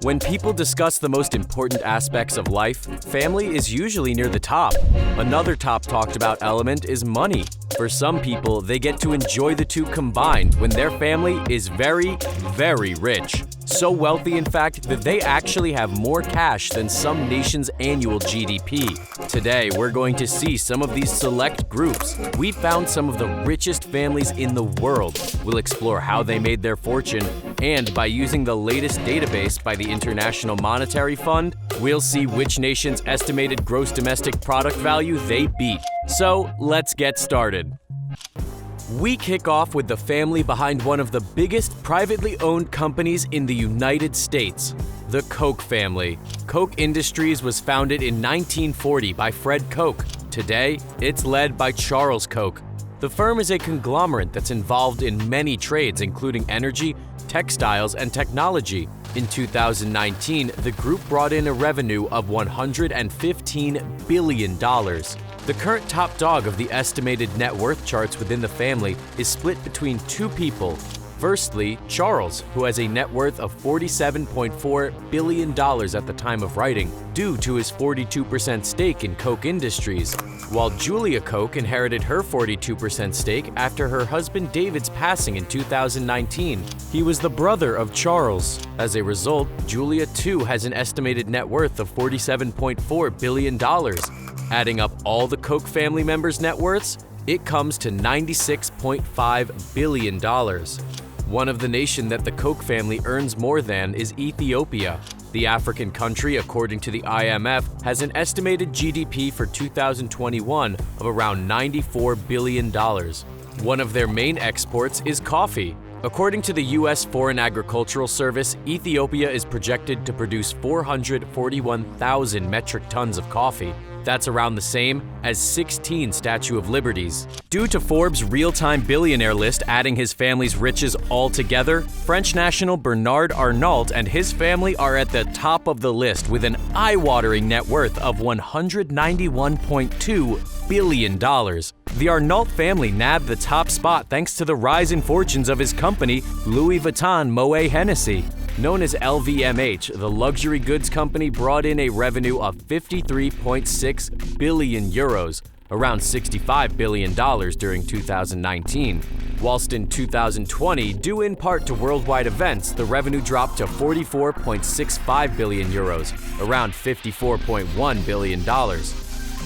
When people discuss the most important aspects of life, family is usually near the top. Another top talked about element is money. For some people, they get to enjoy the two combined when their family is very, very rich. So wealthy, in fact, that they actually have more cash than some nations' annual GDP. Today, we're going to see some of these select groups. We found some of the richest families in the world. We'll explore how they made their fortune, and by using the latest database by the International Monetary Fund, we'll see which nation's estimated gross domestic product value they beat. So, let's get started. We kick off with the family behind one of the biggest privately owned companies in the United States, the Koch family. Koch Industries was founded in 1940 by Fred Koch. Today, it's led by Charles Koch. The firm is a conglomerate that's involved in many trades, including energy, textiles, and technology. In 2019, the group brought in a revenue of $115 billion. The current top dog of the estimated net worth charts within the family is split between two people. Firstly, Charles, who has a net worth of $47.4 billion at the time of writing, due to his 42% stake in Koch Industries, while Julia Koch inherited her 42% stake after her husband David's passing in 2019. He was the brother of Charles. As a result, Julia too has an estimated net worth of $47.4 billion. Adding up all the Koch family members' net worths, it comes to $96.5 billion. One of the nations that the Koch family earns more than is Ethiopia. The African country, according to the IMF, has an estimated GDP for 2021 of around $94 billion. One of their main exports is coffee. According to the U.S. Foreign Agricultural Service, Ethiopia is projected to produce 441,000 metric tons of coffee. That's around the same as 16 Statue of Liberties. Due to Forbes' real-time billionaire list adding his family's riches all together, French national Bernard Arnault and his family are at the top of the list with an eye-watering net worth of $191.2 billion. The Arnault family nabbed the top spot thanks to the rise in fortunes of his company, Louis Vuitton Moet Hennessy. Known as LVMH, the luxury goods company brought in a revenue of 53.6 billion euros, around $65 billion during 2019. Whilst in 2020, due in part to worldwide events, the revenue dropped to 44.65 billion euros, around $54.1 billion.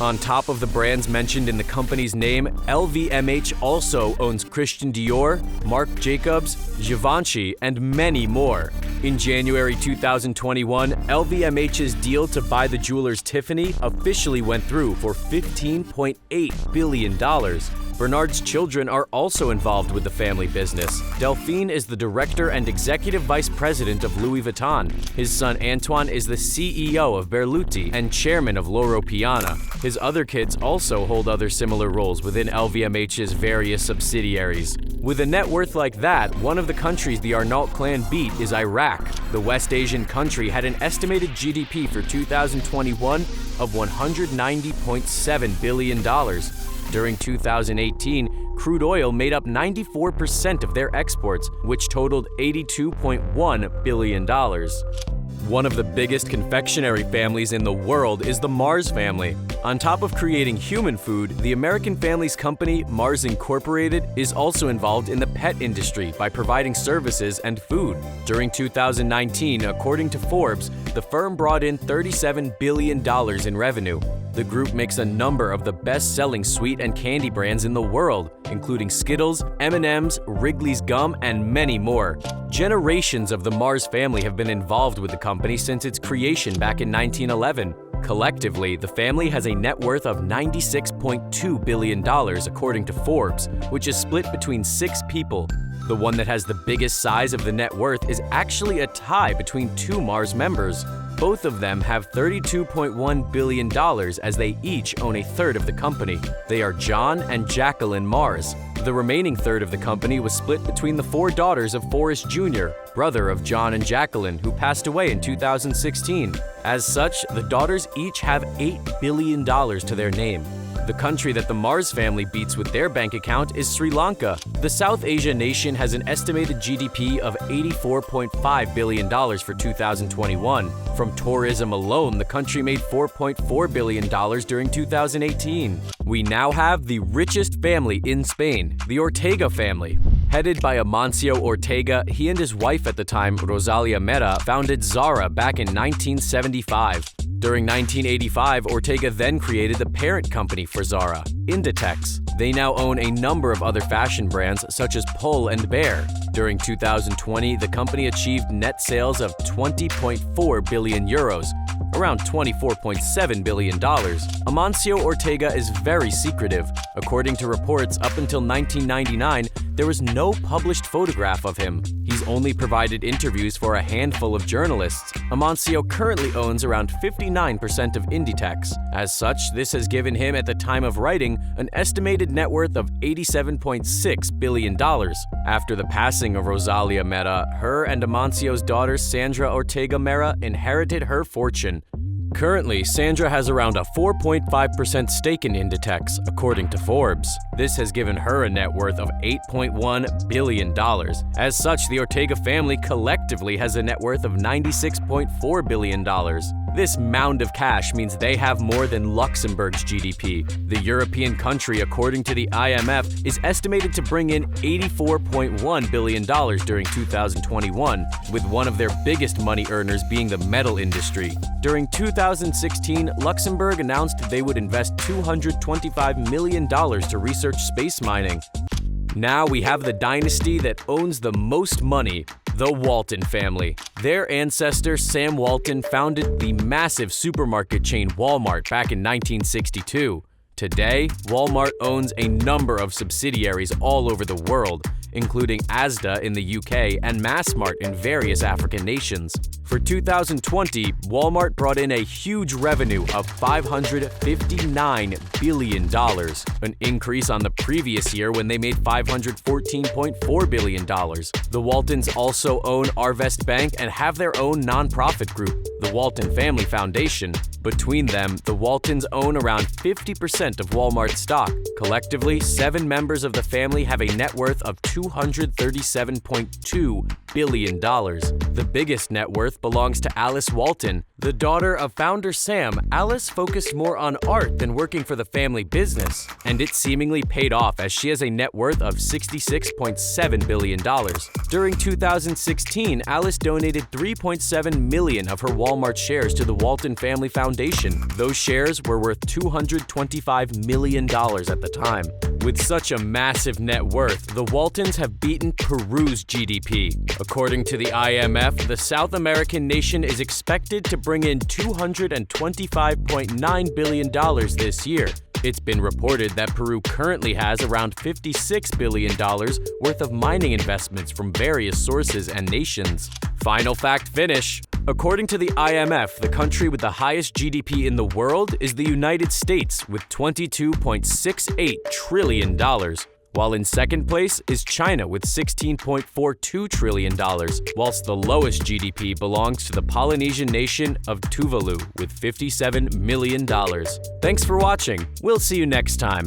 On top of the brands mentioned in the company's name, LVMH also owns Christian Dior, Marc Jacobs, Givenchy, and many more. In January 2021, LVMH's deal to buy the jewelers Tiffany officially went through for $15.8 billion. Bernard's children are also involved with the family business. Delphine is the director and executive vice president of Louis Vuitton. His son Antoine is the CEO of Berluti and chairman of Loro Piana. His other kids also hold other similar roles within LVMH's various subsidiaries. With a net worth like that, one of the countries the Arnault clan beat is Iraq. The West Asian country had an estimated GDP for 2021 of $190.7 billion. During 2018, crude oil made up 94% of their exports, which totaled $82.1 billion. One of the biggest confectionery families in the world is the Mars family. On top of creating human food, the American family's company, Mars Incorporated, is also involved in the pet industry by providing services and food. During 2019, according to Forbes, the firm brought in $37 billion in revenue. The group makes a number of the best-selling sweet and candy brands in the world, including Skittles, M&M's, Wrigley's Gum, and many more. Generations of the Mars family have been involved with the company since its creation back in 1911. Collectively, the family has a net worth of $96.2 billion, according to Forbes, which is split between 6 people. The one that has the biggest size of the net worth is actually a tie between 2 Mars members. Both of them have $32.1 billion as they each own a third of the company. They are John and Jacqueline Mars. The remaining third of the company was split between the 4 daughters of Forrest Jr., brother of John and Jacqueline, who passed away in 2016. As such, the daughters each have $8 billion to their name. The country that the Mars family beats with their bank account is Sri Lanka. The South Asia nation has an estimated GDP of $84.5 billion for 2021. From tourism alone, the country made $4.4 billion during 2018. We now have the richest family in Spain, the Ortega family. Headed by Amancio Ortega, he and his wife at the time, Rosalia Mera, founded Zara back in 1975. During 1985, Ortega then created the parent company for Zara, Inditex. They now own a number of other fashion brands such as Pull and Bear. During 2020, the company achieved net sales of 20.4 billion euros, around $24.7 billion. Amancio Ortega is very secretive. According to reports, up until 1999, there was no published photograph of him. He's only provided interviews for a handful of journalists. Amancio currently owns around 59% of Inditex. As such, this has given him, at the time of writing, an estimated net worth of $87.6 billion. After the passing of Rosalia Mera, her and Amancio's daughter Sandra Ortega Mera inherited her fortune. Currently, Sandra has around a 4.5% stake in Inditex, according to Forbes. This has given her a net worth of $8.1 billion. As such, the Ortega family collectively has a net worth of $96.4 billion. This mound of cash means they have more than Luxembourg's GDP. The European country, according to the IMF, is estimated to bring in $84.1 billion during 2021, with one of their biggest money earners being the metal industry. During 2016, Luxembourg announced they would invest $225 million to research space mining. Now we have the dynasty that owns the most money, the Walton family. Their ancestor, Sam Walton, founded the massive supermarket chain Walmart back in 1962. Today, Walmart owns a number of subsidiaries all over the world, including Asda in the UK and Massmart in various African nations. For 2020, Walmart brought in a huge revenue of $559 billion, an increase on the previous year when they made $514.4 billion. The Waltons also own Arvest Bank and have their own nonprofit group, the Walton Family Foundation. Between them, the Waltons own around 50% of Walmart stock. Collectively, 7 members of the family have a net worth of $237.2 billion. The biggest net worth belongs to Alice Walton. The daughter of founder Sam, Alice focused more on art than working for the family business, and it seemingly paid off as she has a net worth of $66.7 billion. During 2016, Alice donated 3.7 million of her Walmart shares to the Walton Family Foundation. Those shares were worth $225 million at the time. With such a massive net worth, the Waltons have beaten Peru's GDP. According to the IMF, the South American nation is expected to bring in $225.9 billion this year. It's been reported that Peru currently has around $56 billion worth of mining investments from various sources and nations. Final fact finish. According to the IMF, the country with the highest GDP in the world is the United States with $22.68 trillion, while in second place is China with $16.42 trillion, whilst the lowest GDP belongs to the Polynesian nation of Tuvalu with $57 million. Thanks for watching. We'll see you next time.